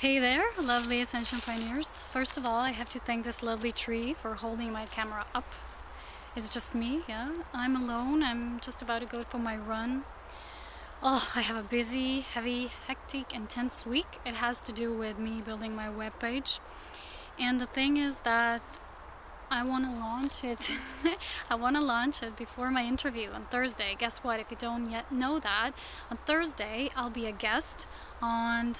Hey there, lovely Ascension pioneers. First of all, I have to thank this lovely tree for holding my camera up. It's just me, yeah. I'm alone. I'm just about to go for my run. Oh, I have a busy, heavy, hectic, intense week. It has to do with me building my webpage. And the thing is that I want to launch it. I want to launch it before my interview on Thursday. Guess what? If you don't yet know that, on Thursday I'll be a guest on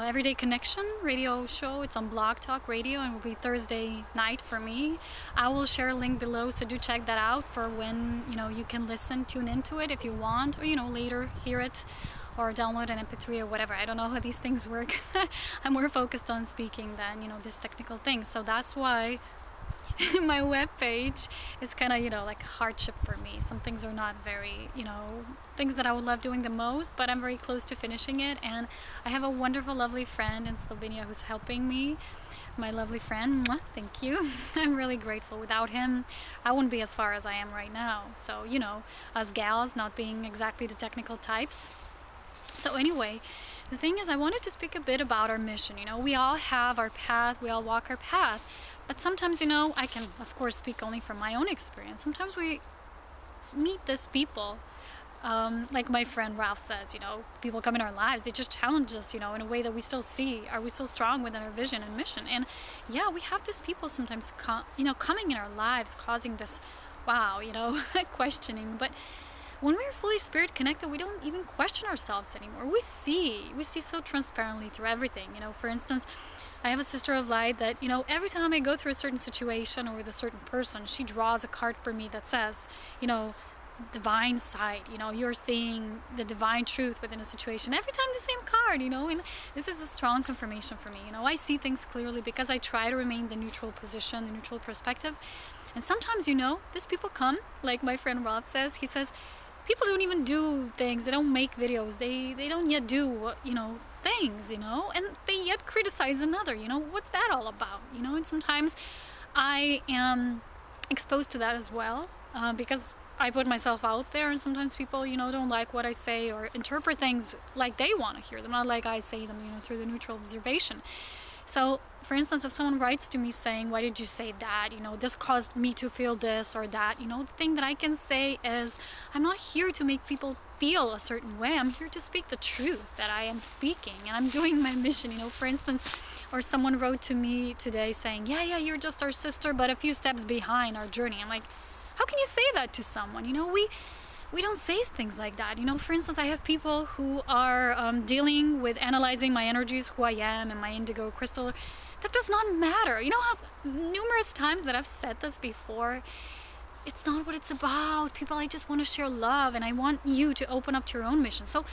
Everyday Connection radio show. It's on Blog Talk Radio and will be Thursday night for me. I will share a link below, so do check that out for when you can tune into it if you want, or later hear it or download an MP3 or whatever. I don't know how these things work. I'm more focused on speaking than this technical thing. So that's why my webpage is kind of like a hardship for me. Some things are not very things that I would love doing the most, but I'm very close to finishing it. And I have a wonderful, lovely friend in Slovenia who's helping me. My lovely friend, mwah, thank you. I'm really grateful. Without him, I wouldn't be as far as I am right now. So us gals not being exactly the technical types. So anyway, the thing is, I wanted to speak a bit about our mission. We all have our path, we all walk our path. But sometimes, I can, of course, speak only from my own experience. Sometimes we meet these people, like my friend Ralph says, people come in our lives, they just challenge us, in a way that we still see, are we still strong within our vision and mission? And yeah, we have these people sometimes, coming in our lives, causing this, wow, questioning. But when we're fully spirit connected, we don't even question ourselves anymore. We see so transparently through everything. For instance, I have a sister of light that, every time I go through a certain situation or with a certain person, she draws a card for me that says, divine sight, you're seeing the divine truth within a situation. Every time the same card, and this is a strong confirmation for me. I see things clearly because I try to remain the neutral position, the neutral perspective. And sometimes, these people come, like my friend Rob says, he says, people don't even do things, they don't make videos, they don't yet do, things, and they yet criticize another, what's that all about, and sometimes I am exposed to that as well, because I put myself out there, and sometimes people, don't like what I say or interpret things like they want to hear them, not like I say them, through the neutral observation. So, for instance, if someone writes to me saying, why did you say that? This caused me to feel this or that. The thing that I can say is, I'm not here to make people feel a certain way. I'm here to speak the truth that I am speaking. And I'm doing my mission, for instance, or someone wrote to me today saying, yeah, you're just our sister, but a few steps behind our journey. I'm like, how can you say that to someone? We don't say things like that. For instance, I have people who are dealing with analyzing my energies, who I am, and my indigo crystal. That does not matter. How numerous times that I've said this before, it's not what it's about. People, I just want to share love, and I want you to open up to your own mission. So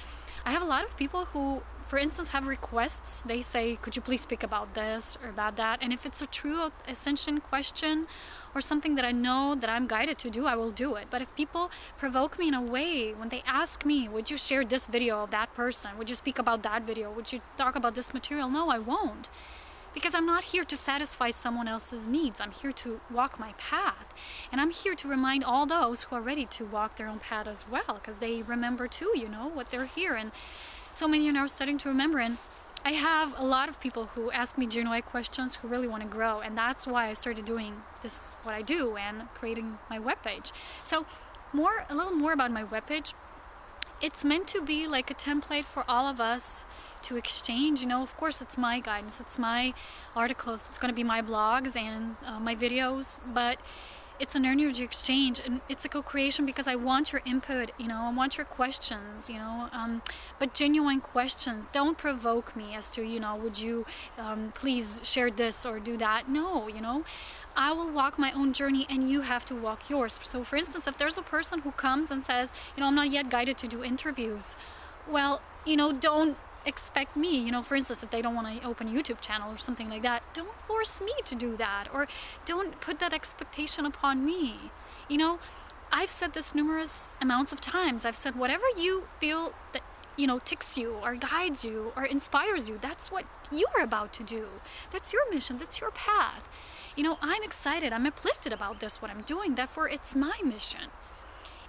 I have a lot of people who, for instance, have requests. They say, could you please speak about this or about that? And if it's a true Ascension question or something that I know that I'm guided to do, I will do it. But if people provoke me in a way, when they ask me, would you share this video of that person? Would you speak about that video? Would you talk about this material? No, I won't. Because I'm not here to satisfy someone else's needs. I'm here to walk my path. And I'm here to remind all those who are ready to walk their own path as well, because they remember too, what they're here. And so many are now starting to remember. And I have a lot of people who ask me genuine questions, who really want to grow. And that's why I started doing this, what I do, and creating my webpage. So a little more about my webpage. It's meant to be like a template for all of us to exchange. Of course, it's my guidance, it's my articles, it's going to be my blogs and my videos, but it's an energy exchange, and it's a co-creation because I want your input, I want your questions, but genuine questions. Don't provoke me as to, would you please share this or do that. No, I will walk my own journey and you have to walk yours. So for instance, if there's a person who comes and says, I'm not yet guided to do interviews, well, don't expect me, for instance, if they don't want to open a YouTube channel or something like that, don't force me to do that, or don't put that expectation upon me. I've said this numerous amounts of times. I've said, whatever you feel that, ticks you or guides you or inspires you, that's what you're about to do. That's your mission, that's your path. I'm excited, I'm uplifted about this, what I'm doing, therefore it's my mission.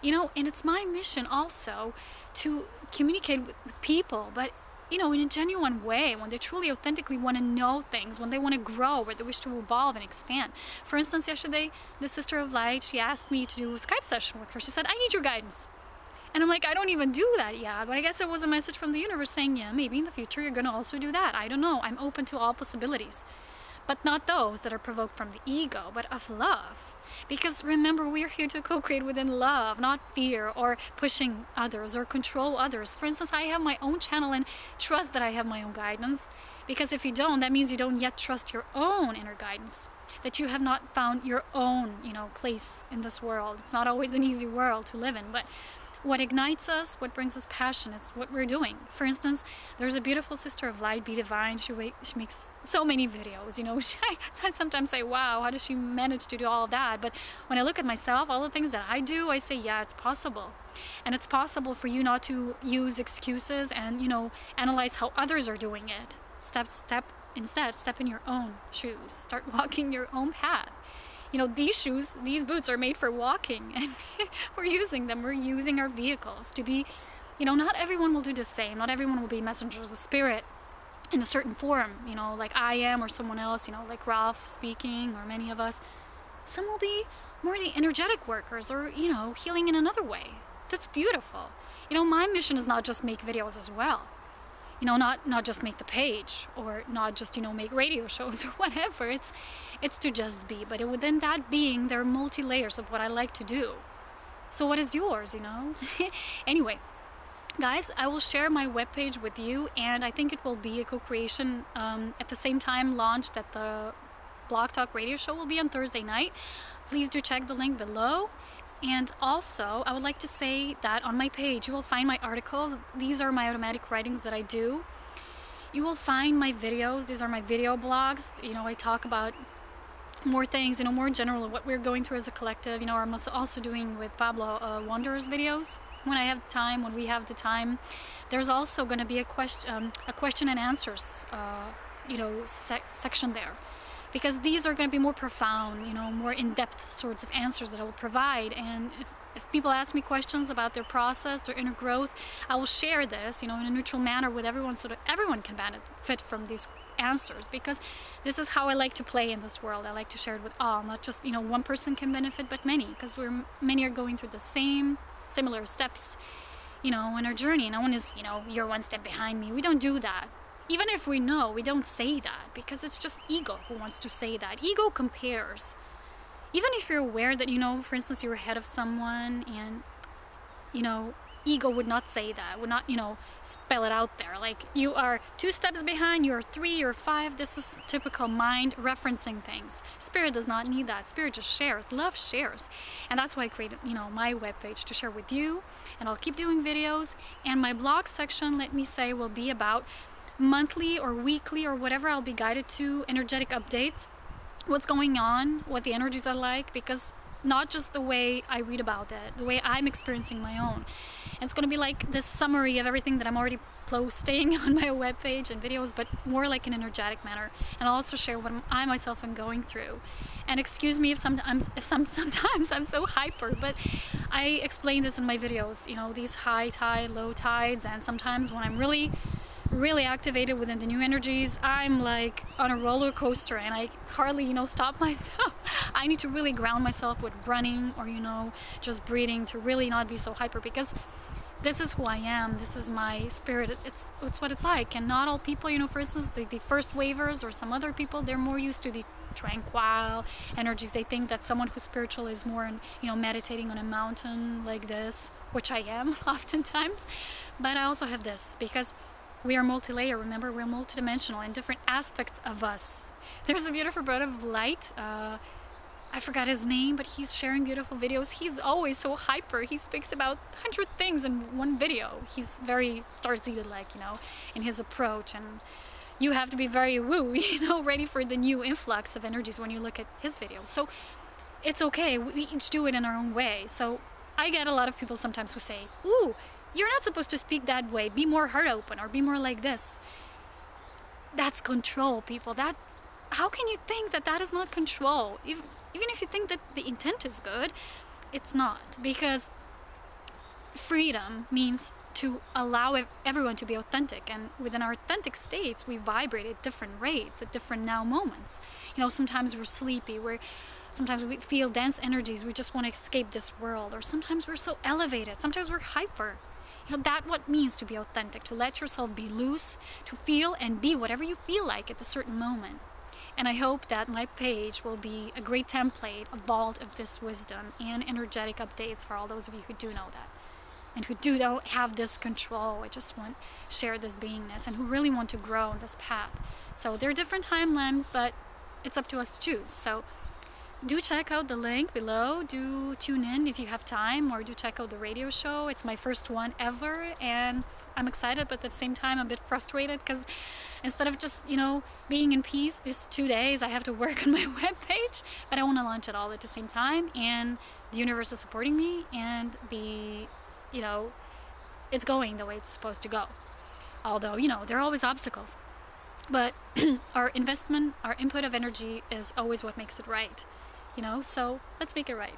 And it's my mission also to communicate with people, but you know, in a genuine way, when they truly authentically want to know things, when they want to grow, or they wish to evolve and expand. For instance, yesterday, the Sister of Light, she asked me to do a Skype session with her. She said, I need your guidance. And I'm like, I don't even do that yet. But I guess it was a message from the universe saying, yeah, maybe in the future you're going to also do that. I don't know. I'm open to all possibilities. But not those that are provoked from the ego, but of love. Because remember, we're here to co-create within love, not fear or pushing others or control others. For instance, I have my own channel and trust that I have my own guidance. Because if you don't, that means you don't yet trust your own inner guidance. That you have not found your own, you know, place in this world. It's not always an easy world to live in, but what ignites us, what brings us passion, is what we're doing. For instance, there's a beautiful Sister of Light, Be Divine. She makes so many videos, you know. I sometimes say, wow, how does she manage to do all of that? But when I look at myself, all the things that I do, I say, yeah, it's possible. And it's possible for you not to use excuses and, you know, analyze how others are doing it. Instead, step in your own shoes. Start walking your own path. You know, these shoes, these boots are made for walking, and we're using them. We're using our vehicles to be, you know, not everyone will do the same. Not everyone will be messengers of spirit in a certain form, you know, like I am or someone else, you know, like Ralph speaking or many of us. Some will be more the energetic workers or, you know, healing in another way. That's beautiful. You know, my mission is not just make videos as well. You know, not just make the page or not just, you know, make radio shows or whatever. It's to just be. But within that being, there are multi-layers of what I like to do. So what is yours, you know? Anyway, guys, I will share my webpage with you, and I think it will be a co-creation at the same time launched that the Blog Talk radio show will be on Thursday night. Please do check the link below. And also, I would like to say that on my page, you will find my articles. These are my automatic writings that I do. You will find my videos. These are my video blogs. You know, I talk about more things, you know, more in general, what we're going through as a collective. You know, I'm also doing with Pablo Wanderers videos when I have the time, when we have the time. There's also going to be a question and answers, you know, section there. Because these are going to be more profound, you know, more in-depth sorts of answers that I will provide. And if people ask me questions about their process, their inner growth, I will share this, you know, in a neutral manner with everyone so that everyone can benefit from these answers. Because this is how I like to play in this world. I like to share it with all, not just, you know, one person can benefit, but many. Because many are going through the similar steps, you know, in our journey. No one is, you know, you're one step behind me. We don't do that. Even if we know, we don't say that because it's just ego who wants to say that. Ego compares. Even if you're aware that, you know, for instance, you're ahead of someone and, you know, ego would not say that, would not, you know, spell it out there. Like, you are 2 steps behind, you're 3 or 5. This is typical mind referencing things. Spirit does not need that. Spirit just shares. Love shares. And that's why I created, you know, my webpage to share with you. And I'll keep doing videos. And my blog section, let me say, will be about monthly or weekly or whatever I'll be guided to energetic updates, what's going on, what the energies are like, because not just the way I read about it, the way I'm experiencing my own. And it's going to be like this summary of everything that I'm already posting on my webpage and videos, but more like an energetic manner. And I'll also share what I myself am going through. And excuse me if sometimes I'm so hyper, but I explain this in my videos, you know, these high tide, low tides, and sometimes when I'm really activated within the new energies, I'm like on a roller coaster and I hardly, you know, stop myself. I need to really ground myself with running or, you know, just breathing to really not be so hyper, because this is who I am. This is my spirit. It's what it's like. And not all people, you know, for instance, the first wavers or some other people, they're more used to the tranquil energies. They think that someone who's spiritual is more, you know, meditating on a mountain like this, which I am oftentimes. But I also have this because we are multi-layer, remember? We're multidimensional in different aspects of us. There's a beautiful brother of light. I forgot his name, but he's sharing beautiful videos. He's always so hyper. He speaks about 100 things in one video. He's very star-seeded, like, you know, in his approach. And you have to be very woo, you know, ready for the new influx of energies when you look at his videos. So it's okay. We each do it in our own way. So I get a lot of people sometimes who say, ooh, you're not supposed to speak that way. Be more heart open or be more like this. That's control, people. How can you think that that is not control? Even if you think that the intent is good, it's not. Because freedom means to allow everyone to be authentic. And within our authentic states, we vibrate at different rates, at different now moments. You know, sometimes we're sleepy, sometimes we feel dense energies, we just want to escape this world, or sometimes we're so elevated, sometimes we're hyper. You know, that's what it means to be authentic, to let yourself be loose, to feel and be whatever you feel like at a certain moment. And I hope that my page will be a great template, a vault of this wisdom and energetic updates for all those of you who do know that, and who don't have this control. I just want to share this beingness, and who really want to grow on this path. So there are different timelines, but it's up to us to choose. So do check out the link below, do tune in if you have time, or do check out the radio show. It's my first one ever, and I'm excited, but at the same time I'm a bit frustrated, because instead of just, you know, being in peace these 2 days, I have to work on my webpage, but I want to launch it all at the same time, and the universe is supporting me, and you know, it's going the way it's supposed to go. Although, you know, there are always obstacles, but our investment, our input of energy is always what makes it right, you know. So let's make it right.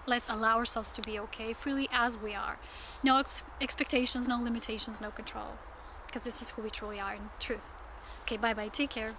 Let's allow ourselves to be okay freely as we are. No expectations, no limitations, no control, because this is who we truly are in truth. Okay, bye bye, take care.